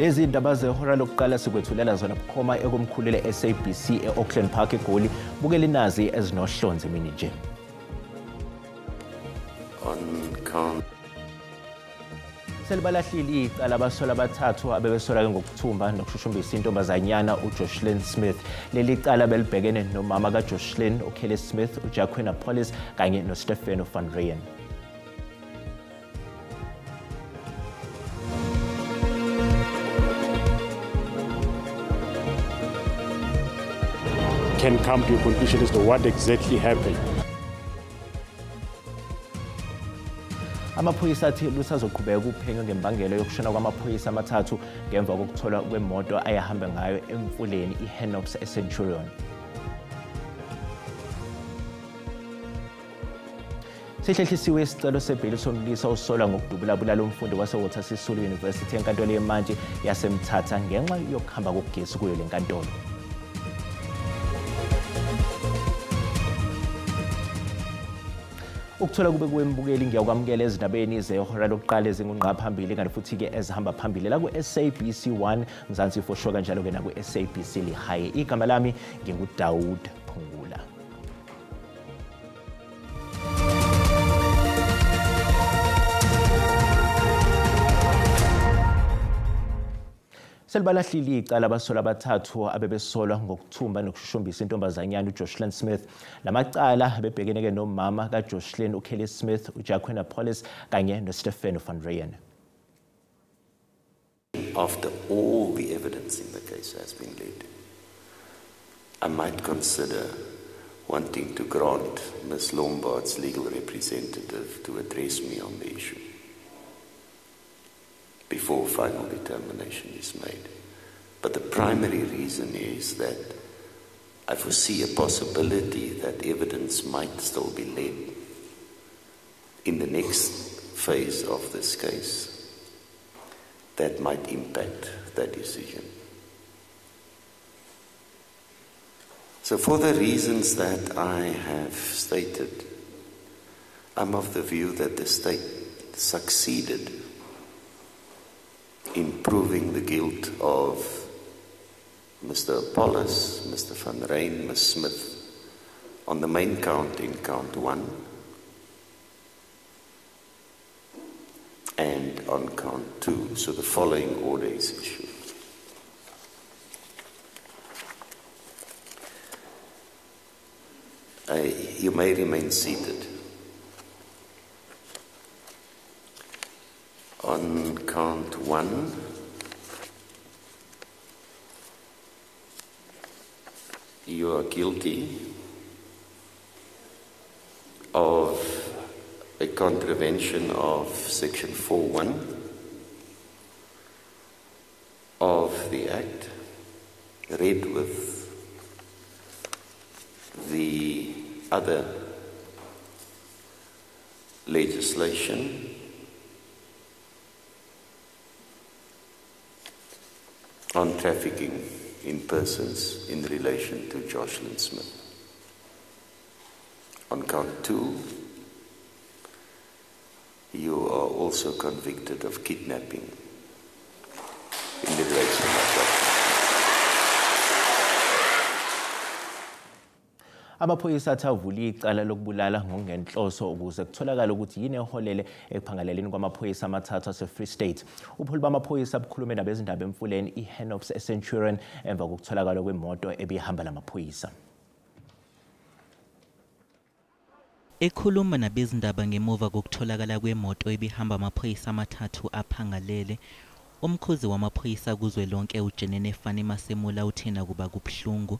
Lezi ndaba zehora lokuqala sikwethulela zona bukhoma ekomkhulule SABC eAuckland Park eGoli. Bukela inazi ezinohlonze mini nje. Selibalahlile icala abasola abathathu abebesola ngokuthumba nokushushumbisa intombazanyana uJoshlin Smith. Leli cala belibhekene nomama kaJoshlin uKelly Smith, uJaquina Pollis kanye noStefano van Rijn. Can come to a conclusion as to what exactly happened. Amaphoyisa athi lusazoqhubeka ukuphenya ngembangelo yokushona kwamaphoyisa amathathu ngemva kokuthola kwemoto ayahamba ngayo emfuleni iHenops eCenturion. Sihlehlisiwe isicelo sebheli somlisa usolwa ngokudubula-bulala umfundi waseWalter Sisulu University enkantolo yemantshi yaseMthatha ngenxa yokuhamba kokugesi kuyo le nkantolo. Ukuthola kube kwembukeli ngiyakwamukela ezindabeni zehora lokuqala ezingunqa phambili kanti futhi ke ezihamba phambili la ku-SABC 1 Mzansi for kanjalo ke na ku-SABC Lihaye. Igama lami nginguDaud Phungula. Selibalahlile icala abasola abathathu abebesolwa ngokuthumba nokushushumbisa intombazanyana uJoshlin Smith. Lamacala bebhekeneke nomama kaJoshlin uKelly Smith, uJaquina Pollis kanye noStefano van Rijn. After all the evidence in the case has been laid, I might consider wanting to grant Ms. Lombard's legal representative to address me on the issue before final determination is made. But the primary reason is that I foresee a possibility that evidence might still be led in the next phase of this case that might impact that decision. So for the reasons that I have stated, I'm of the view that the state succeeded in proving the guilt of Mr. Pollis, Mr. van Rijn, Ms. Smith on the main count in count 1 and on count 2. So the following order is issued. You may remain seated. On count 1, you are guilty of a contravention of section 4(1) of the Act, read with the other legislation on trafficking in persons in relation to Joshlin Smith. On count 2, you are also convicted of kidnapping in relation to Joshlin. Amaphoyisa athavule icala lokubulala ngokungenhloso ukuze kutholakala ukuthi yini eholele ekuphangaleleni kwamaphoyisa amathathu ase-Free State. Ubuholi bamaphoyisa bukhulume nabezindaba emfuleni iHenops eCenturion emva kokutholakala kwemoto ebihamba lamaphoyisa. Ekhuluma nabezindaba ngemuva kokutholakala kwemoto ebihamba amaphoyisa amathathu aphangalele, umkhuzi wamaphoyisa kuzwelonke uJenene Fani Masemula uthena kuba kubhlungu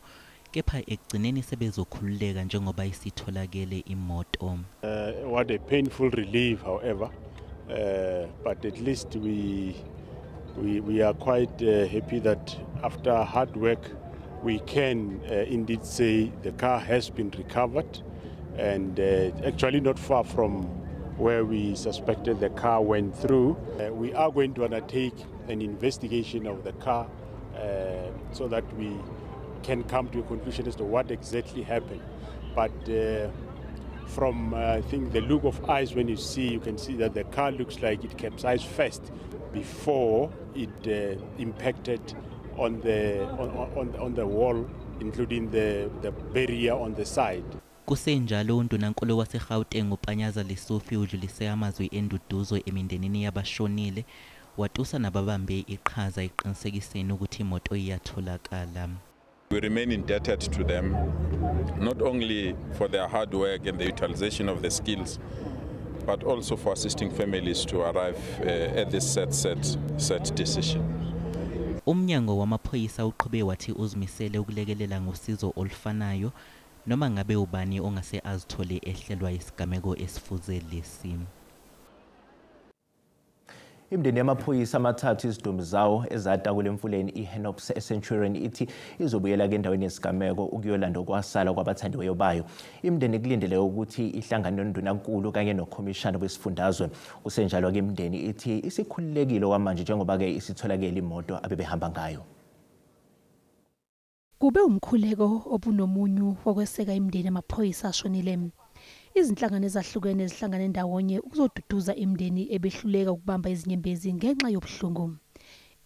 kepha ekugcineni sebezokhululeka njengoba isitholakele imoto. What a painful relief, however, but at least we are quite happy that after hard work we can indeed say the car has been recovered and actually not far from where we suspected the car went through. We are going to undertake an investigation of the car so that we can come to a conclusion as to what exactly happened. But from I think the look of eyes when you can see that the car looks like it capsized first before it impacted on the wall, including the barrier on the side. Kusenjalo undunankulu waseGauteng uPanyaza Lesufi udlulise amazwi enduduzo emindenini yabashonile watusa nababambe iqhaza eqinisekiseni ukuthi imoto iyatholakala. We remain indebted to them, not only for their hard work and the utilization of the skills, but also for assisting families to arrive at this set decision. Umnyango wamaphoyisa uqhube wathi uzimisele ukulekelela ngosizo olufanayo noma ngabe ubani ongase azithole ehlelwa isigameko esifuze lesi. Imindeni yamaphoyisa amathathu izidumbu zawo ezata kule mfuleni iHenops Centurion ithi izobuyela ke endaweni yesigameko ukuyolanda okwasala kwabathandiweyo bayo. Imindeni kulindele ukuthi ihlangane nondunankulu kanye nokhomishana wesifundazwe. Kusenjalo ke imindeni ithi isikhululekile kwamanje njengoba ke isitholakele imoto abebehamba ngayo. Kube umkhuleko obunomunyu wokweseka imindeni yamaphoyisa ashonile. Izinhlangano ezahlukene ezihlangane ndawonye ukuzoduduza imindeni ebehluleka ukubamba izinyembezi ngenxa yobuhlungu.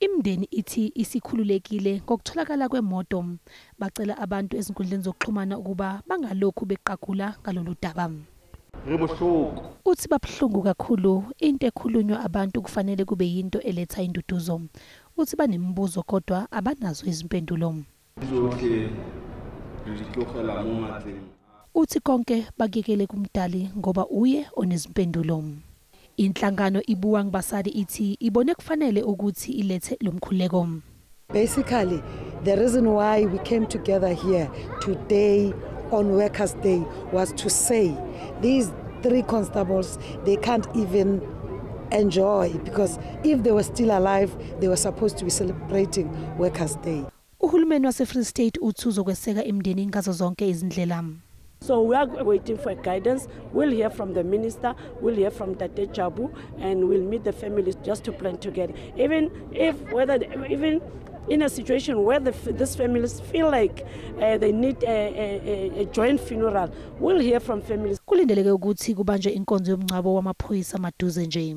Imindeni ithi isikhululekile ngokutholakala kwemoto. Bacela abantu ezinkundleni zokuxhumana ukuba bangalokhu beqagula ngalolu daba. Uthi babuhlungu kakhulu into ekhulunywa abantu kufanele kube yinto eletha induduzo. Uthi banemibuzo kodwa abanazo izimpendulo. Uthi konke bakekele kumdali ngoba uye onezimpendulo. Inhlangano ibuwa ngibasadi ithi ibone kufanele ukuthi ilethe lomkhuleko. Basically, the reason why we came together here today on Workers' Day was to say these 3 constables, they can't even enjoy because if they were still alive, they were supposed to be celebrating Workers' Day. Uhulumeni wase-Free State uthi uzokweseka imindeni ngazo zonke izindlela. So we are waiting for guidance. We'll hear from the minister, we'll hear from Tate Jabu, and we'll meet the families just to plan together. Even in a situation where these families feel like they need a joint funeral, we'll hear from families. Kulindeleke ukuthi kubanjwe inkonzo yomngcwabo wamaphoyisa amaduze nje.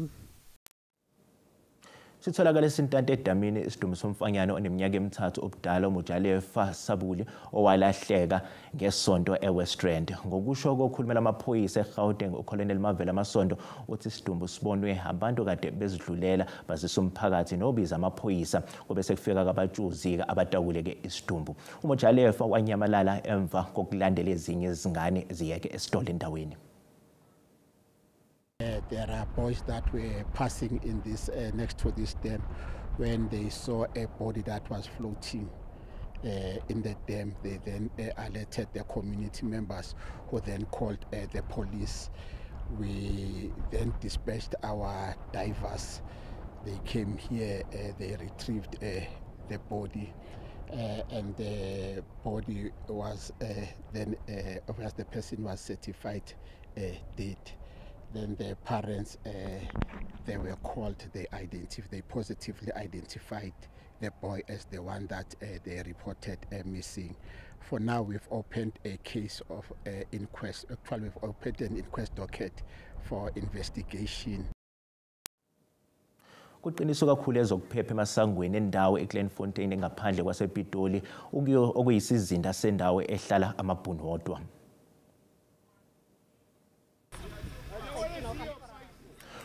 Sitholakala esintante edamini isidumo somfanyana oneminyaka emithathu obudala uMojalefa Sabuli owalahleka ngesonto eWest Rand. Ngokusho kokhulumela amaphoyisa eGauteng uColonel Mavela Masondo uthi isidumbu sibonwe abantu kade bezidlulela bazisa umphakathi nobiza amaphoyisa kube sekufika kabatshuzi abadawuleke isidumbu. uMojalefa wanyamalala emva kokulandela ezinye izingane ziyeke esitolo endaweni. There are boys that were passing in this next to this dam. When they saw a body that was floating in the dam, they then alerted the community members, who then called the police. We then dispatched our divers. They came here, they retrieved the body, and the body was then, obviously the person was certified dead. Then the parents, they were called, they positively identified the boy as the one that they reported missing. For now, we've opened a case of inquest. Actually, we've opened an inquest docket for investigation. Kuqiniswa kakhulu ezokuphepha emasangweni endawo eKleinfontein engaphandle kwasePitoli okuyisizinda sendawo ehlala amabhunu wodwa.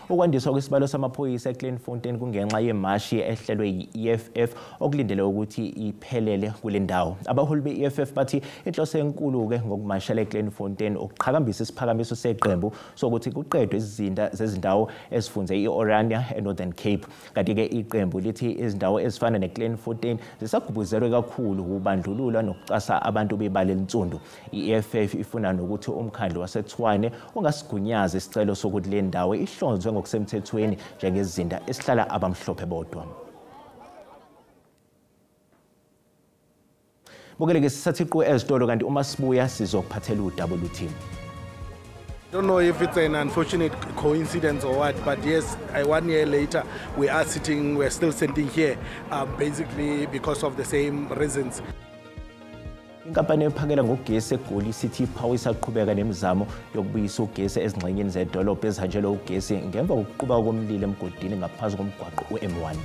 Ukwandiswa kwesibalo samaphoyisa eKleinfontein kungenxa yemashi ehlelwe yi-EFF okulindele ukuthi iphelele kule ndawo. Abaholi be-EFF bathi inhloso enkulu ke ngokumashela eKleinfontein ukuqhakambisa isiphakamiso seqembu sokuthi kuqedwe izinda zezindawo esifunze i-Orania eNorthern Cape. Kanti ke iqembu lithi izindawo ezifana neKleinfontein zisagubuzelwe kakhulu ubandlululo nokucasa abantu bebale linsundu. I-EFF ifuna nokuthi umkhandlu waseTshwane ungasigунyaza isicelo sokuthi le ndawo ihlonzwe ngokusemthethweni njengezinda esihlala abamhlophe bodwa. Bukeleke sisathi ezitolo kanti uma sibuya sizokuphathela uWT. I don't know if it's an unfortunate coincidence or what, but yes, 1 year later we're still sitting here, basically because of the same reasons. Inkampani ephakela ngogesi eGoli City Power isaqhubeka nemizamo yokubuyisa ugesi ezingxenyeni zedolobha ezihanjelwe ugesi ngemva kokuqubuka komlilo emgodini ngaphansi komgwaqo uM1.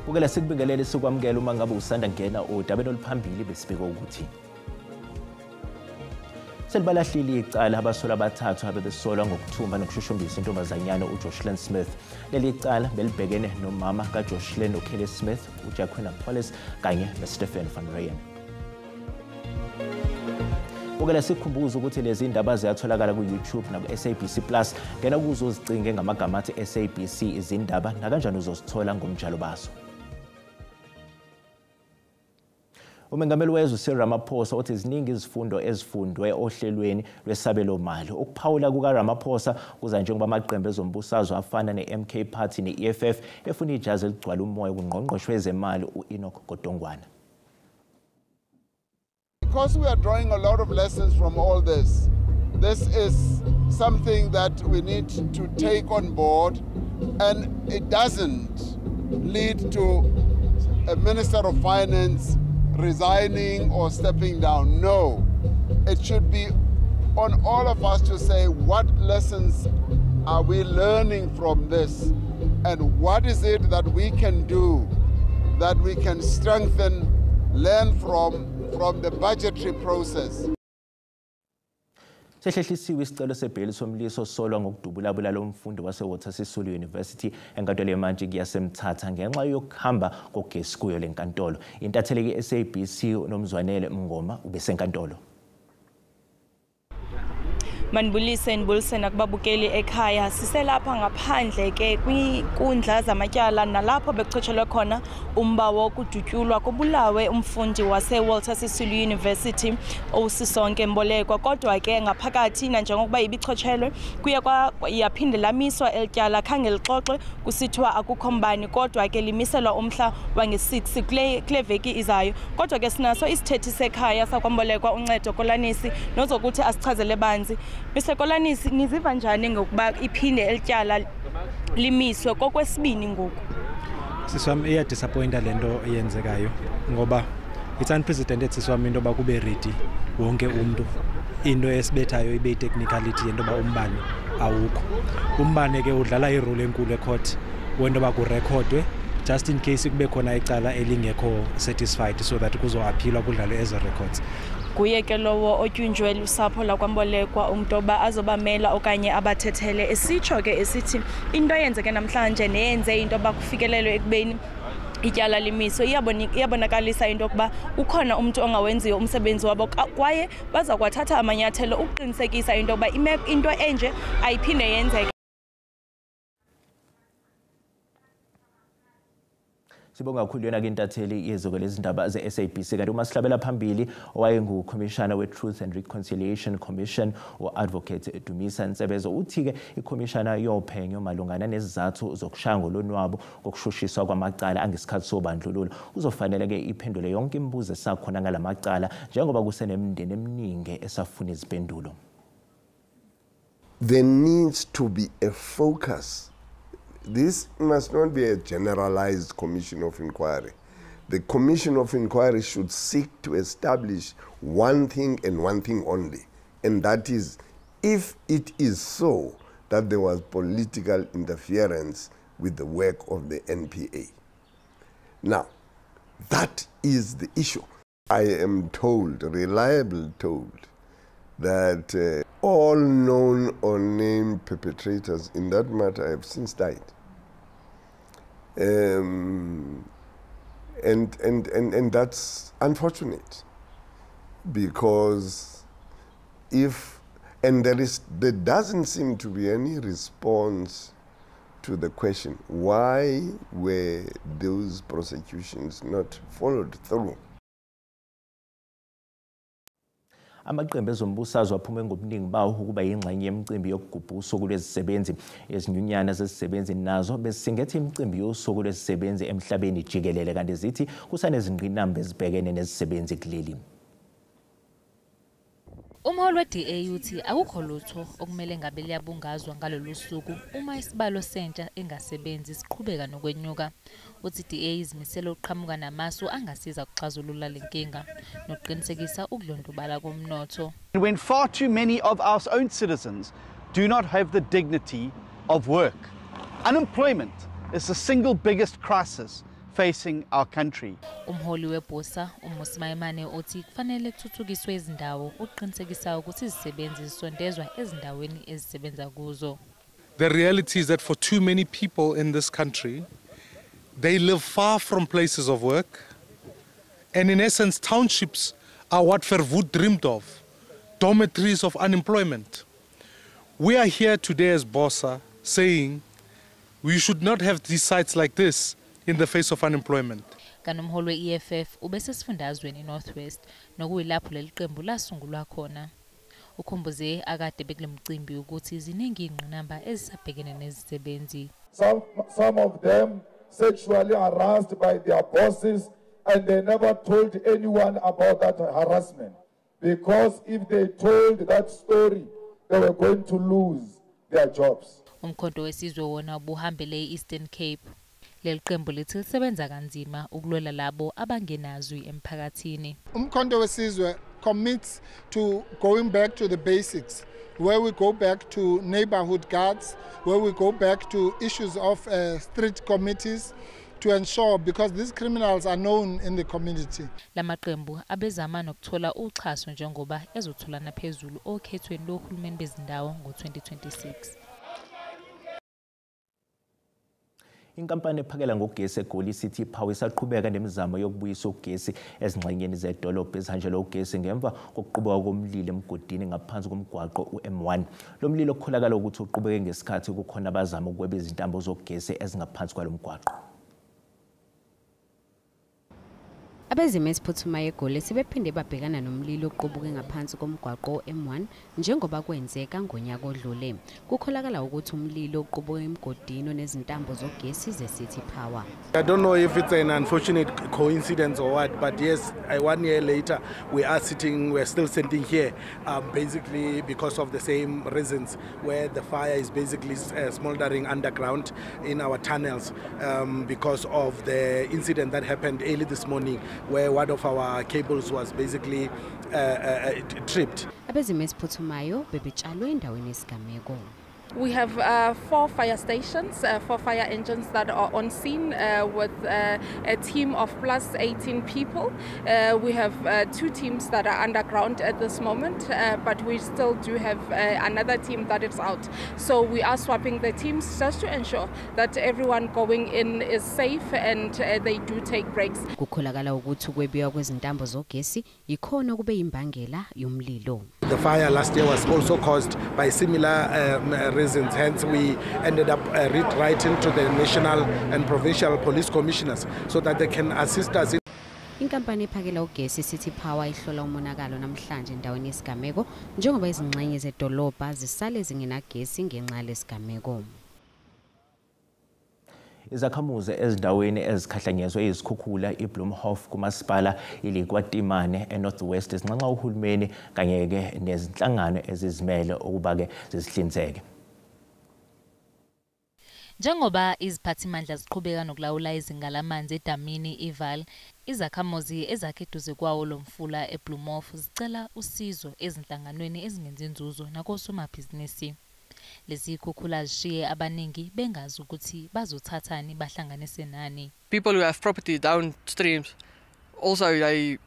Ukela sikubingelele sikwamukela uma ngabe usanda ngena odabeni oluphambili besibeka ukuthi selibalahlile icala abasolwa abathathu abebesolwa ngokuthumba nokushushumbisa intombazanyana uJocelyn Smith. Leli cala belibhekene nomama kaJocelyn uKelly Smith, uJacqueline Paulus kanye noStephen van Ryan. Ukela sikhumbuza ukuthi lezi indaba ziyatholakala ku-YouTube naku-SABC Plus. Ngena kuzo uzicinge ngamagama athi SABC izindaba nakanjani uzosithola ngomjalo baso. Umengameli wezwe Cyril Ramaphosa uthi ziningi izifundo ezifundwe ohlelweni lwesabelo mali. Ukuphawula kukaRamaphosa kuza njengoba amaqembu ezombusazwe afana ne-MK Party ne-EFF efuna ijazi eligcwala umoya kungqongqoshe wezemali u-Enoch Godongwana. Because we are drawing a lot of lessons from all this, this is something that we need to take on board, and it doesn't lead to a Minister of Finance resigning or stepping down. No, it should be on all of us to say what lessons are we learning from this and what is it that we can do, that we can strengthen, learn from the budgetary process. Sehlehlisiwe isicelo sebheli somliso solwa ngokudubulabula lomfundi waseWalter Sisulu University enkantolo yemanje yaseMthatha ngenxa yokuhamba kogesi kuyo lenkantolo. Intatheli SABC uNomzwanele Mngoma ubesenkantolo. Manibulise nibulise nakubabukeli ekhaya. Siselapha ngaphandle ke kwinkundla zamatyala nalapho bechotshelwe khona umba wokudutyulwa kobulawe umfundi waseWalter Sisulu University ousisonke Mbolekwa. Kodwa ke ngaphakathi nanjengokuba ibichotshelwe kuye yaphinde lamiswa elityala khange lixoxe kusithiwa akukho mbani, kodwa ke limiselwa umhla wange-6 kule veki izayo. Kodwa ke sinaso isithethi sekhaya sakwaMbolekwa uNcedo Kolanisi nozokuthi asichazele banzi. Mr. Kolanisi, niziva njani ngokuba iphinde elityala limiswe kokwesibini ngoku? Siswami iyadisappointa lento eyenzekayo ngoba it's unprecedented siswami into ba kube ready wonke umuntu. Into esibethayo ibe technicality into ba umbane awukho. Umbane ke udlala irole enkulu ecourt wento ba kurekhodwe just in case kube khona icala elingekho satisfied so that kuzoaphilwa kudlalwe as records. Kuye ke lowo otyunjwe usapho lakwaMbolekwa umntoba azobamela okanye abathethele esitsho ke esithi into yenzeke namhlanje neyenze into bakufikelelwe ekubeni ityala limiso iyabonakalisa into yokuba ukhona umuntu ongawenziyo umsebenzi wabo kwaye baza kwathatha amanyathelo ukuqinisekisa into yokuba into enje ayiphinde yenzeke. Sibonga kakhulu yona ke intatheli yezoko lezindaba ze-SABC. Kanti uma sihlabela phambili owayenguCommissioner we-Truth and Reconciliation Commission u-Advocate Dumisa Nsebezo uthi-ke iCommissioner yophenyo malungana nezizathu zokushaya ngolonwabo ngokushushiswa kwamacala angesikhathi sobandlululo uzofanele-ke iphendule yonke imibuzo esakhona ngala macala njengoba kusenemindeni eminingi esafuna izimpendulo. There needs to be a focus. This must not be a generalized commission of inquiry. The commission of inquiry should seek to establish one thing and one thing only, and that is if it is so that there was political interference with the work of the NPA. Now, that is the issue. I am told, reliably told, that all known or named perpetrators in that matter have since died. And that's unfortunate because there doesn't seem to be any response to the question, why were those prosecutions not followed through? Amaqembu ezombusazwe aphume ngobuningi bawo ukuba yingxenye yemicimbi yokugubha usuku lwezisebenzi. Izinyunyana zezisebenzi nazo besingethe imicimbi yosuku lwezisebenzi emhlabeni jikelele kanti zithi kusanezingqinamba ezibhekene nezisebenzi kuleli. Umholi we-DA uthi akukho lutho okumele ngabe liyabungazwa ngalolu suku uma isibalo sentsha engasebenzi siqhubeka nokwenyuka. Uthi i-DA izimisele ukuqhamuka namasu angasiza ukuxazulula le nkinga nokuqinisekisa ukudlondlobala komnotho. When far too many of our own citizens do not have the dignity of work, unemployment is the single biggest crisis facing our country. Umholi weBosa uMosimayimane uthi kufanele kuthuthukiswe izindawo ukuqinisekisa ukuthi izisebenzi zisondezwa ezindaweni ezisebenza kuzo. The reality is that for too many people in this country, they live far from places of work, and in essence townships are what Verwoerd dreamed of, dormitories of unemployment. We are here today as Bosa saying we should not have these sites like this in the face of unemployment. Kanomholi we-EFF ubesesifundazweni Northwest nokuyilapho leli qembu lasungulwa khona. Ukhumbuze akade bekule mcimbi ukuthi ziningi ingqinamba ezisabhekene nezisebenzi. Some of them sexually harassed by their bosses and they never told anyone about that harassment, because if they told that story they were going to lose their jobs. Umkhonto wesizwe wona ubuhambele e-Eastern Cape. Leli qembu lithi lisebenza kanzima ukulwela labo abangenazwi emphakathini. Umkhonto wesizwe commits to going back to the basics, where we go back to neighborhood guards, where we go back to issues of street committees to ensure, because these criminals are known in the community. Lamaqembu abezama nokuthola uxhaso njengoba ezotholana phezulu okhethweni lohulumeni bezindawo ngo-2026. Inkampani ephakela ngogesi eGoli City Power isaqhubeka nemizamo yokubuyisa ugesi ezingxenyeni zedolobha ezihanjelwe ugesi ngemva kokuqubuka komlilo emgodini ngaphansi komgwaqo uM1. Lo mlilo okukholakala ukuthi uqhubeke ngesikhathi kukhona abazama ukweba izintambo zogesi ezingaphansi kwalomgwaqo. Abezimo esiphuthumayo eGoli sebephinde babhekana nomlilo oqubuke ngaphansi komgwaqo M1 njengoba kwenzeka ngonyaka odlule. Kukholakala ukuthi umlilo oqubuke emgodini nezintambo zogesi zeCity Power. I don't know if it's an unfortunate coincidence or what, but yes, 1 year later we're still sitting here, basically because of the same reasons, where the fire is basically smoldering underground in our tunnels, because of the incident that happened early this morning, where one of our cables was basically tripped. Abezimo esiphuthumayo bebetshalwe endaweni yesigameko. We have 4 fire stations, 4 fire engines that are on scene with a team of plus 18 people. We have 2 teams that are underground at this moment, but we still do have another team that is out. So we are swapping the teams just to ensure that everyone going in is safe and they do take breaks. Kukholakala ukuthi ukwebiwa kwezintambo zogesi ikhona kube imbangela yomlilo. The fire last year was also caused by similar reasons, hence we ended up writing to the national and provincial police commissioners so that they can assist us. Inkampani ephakela ugesi City Power ihlola umonakalo namhlanje endaweni yesigameko njengoba izingxenye zedolobha zisale zingenagesi ngenxa lesigameko. Izakhamuzi ezindaweni ezikhahlanyezwe izikhukhula iBloemhof kumasipala ilikwaTimane eNorthwest zinxanxa uhulumeni kanye ke nezinhlangano ezizimele ukuba ke zisihlinzeke. Njengoba iziphathimandla ziqhubeka nokulawula izinga lamanzi edamini iVaal, izakhamuzi ezakheduze kwawo lomfula eBloemhof zicela usizo ezinhlanganweni ezingenza inzuzo nakosomabhizinisi. Lezi khukhula zishiye abaningi bengazi ukuthi bazothathani bahlanganise nani. People who have property downstreams also they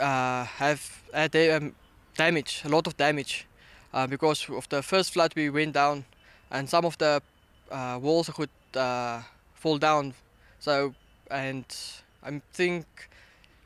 have had damage, a lot of damage, because of the first flood we went down and some of the walls could fall down. So, and I think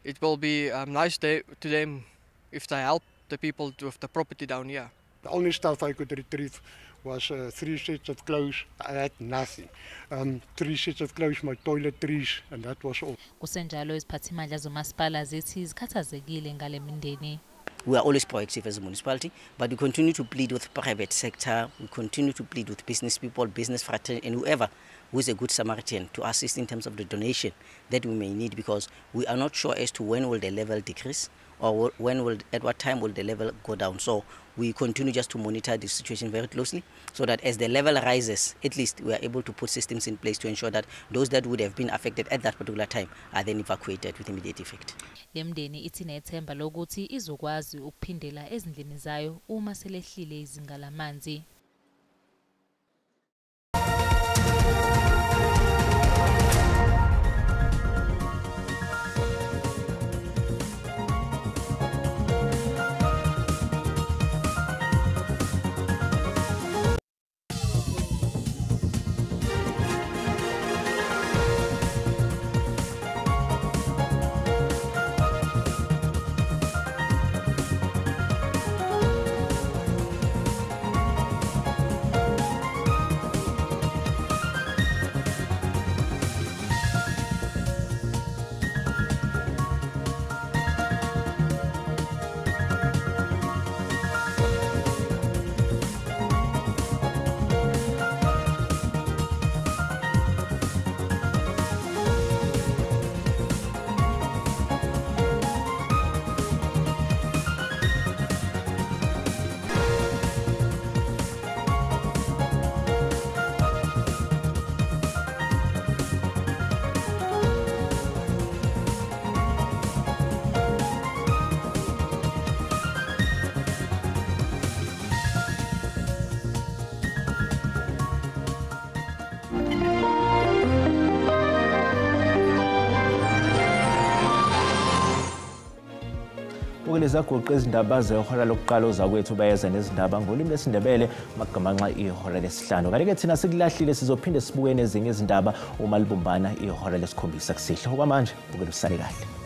it will be nice to them if they help the people with the property down here. The only stuff I could retrieve was 3 sets of clothes. I had nothing. 3 sets of clothes, my toiletries, and that was all. Kusenjalo iziphathimandla zomasipala zithi zikhathazekile ngale mindeni. we are always proactive as a municipality, but we continue to plead with private sector, we continue to plead with business people, business fraternity, and whoever who is a good Samaritan to assist in terms of the donation that we may need, because we are not sure as to when will the level decrease or at what time will the level go down. So we continue just to monitor the situation very closely, so that as the level rises, at least we are able to put systems in place to ensure that those that would have been affected at that particular time are then evacuated with immediate effect. Lemndeni ithi nethemba lokuthi izokwazi ukuphindela ezindlini zayo uma selehlile izinga lamanzi. Lezaguqa izindaba zehora lokuqala ozakwethu bayeza nezindaba ngolimi lesindebele magamanxa ihora lesihlanu. Kanti ke thina sikulahlile sizophinde sibuke nezinye izindaba uma libumbana ihora lesikhombisa kusihle. Okwamanje ubukele usale kahle.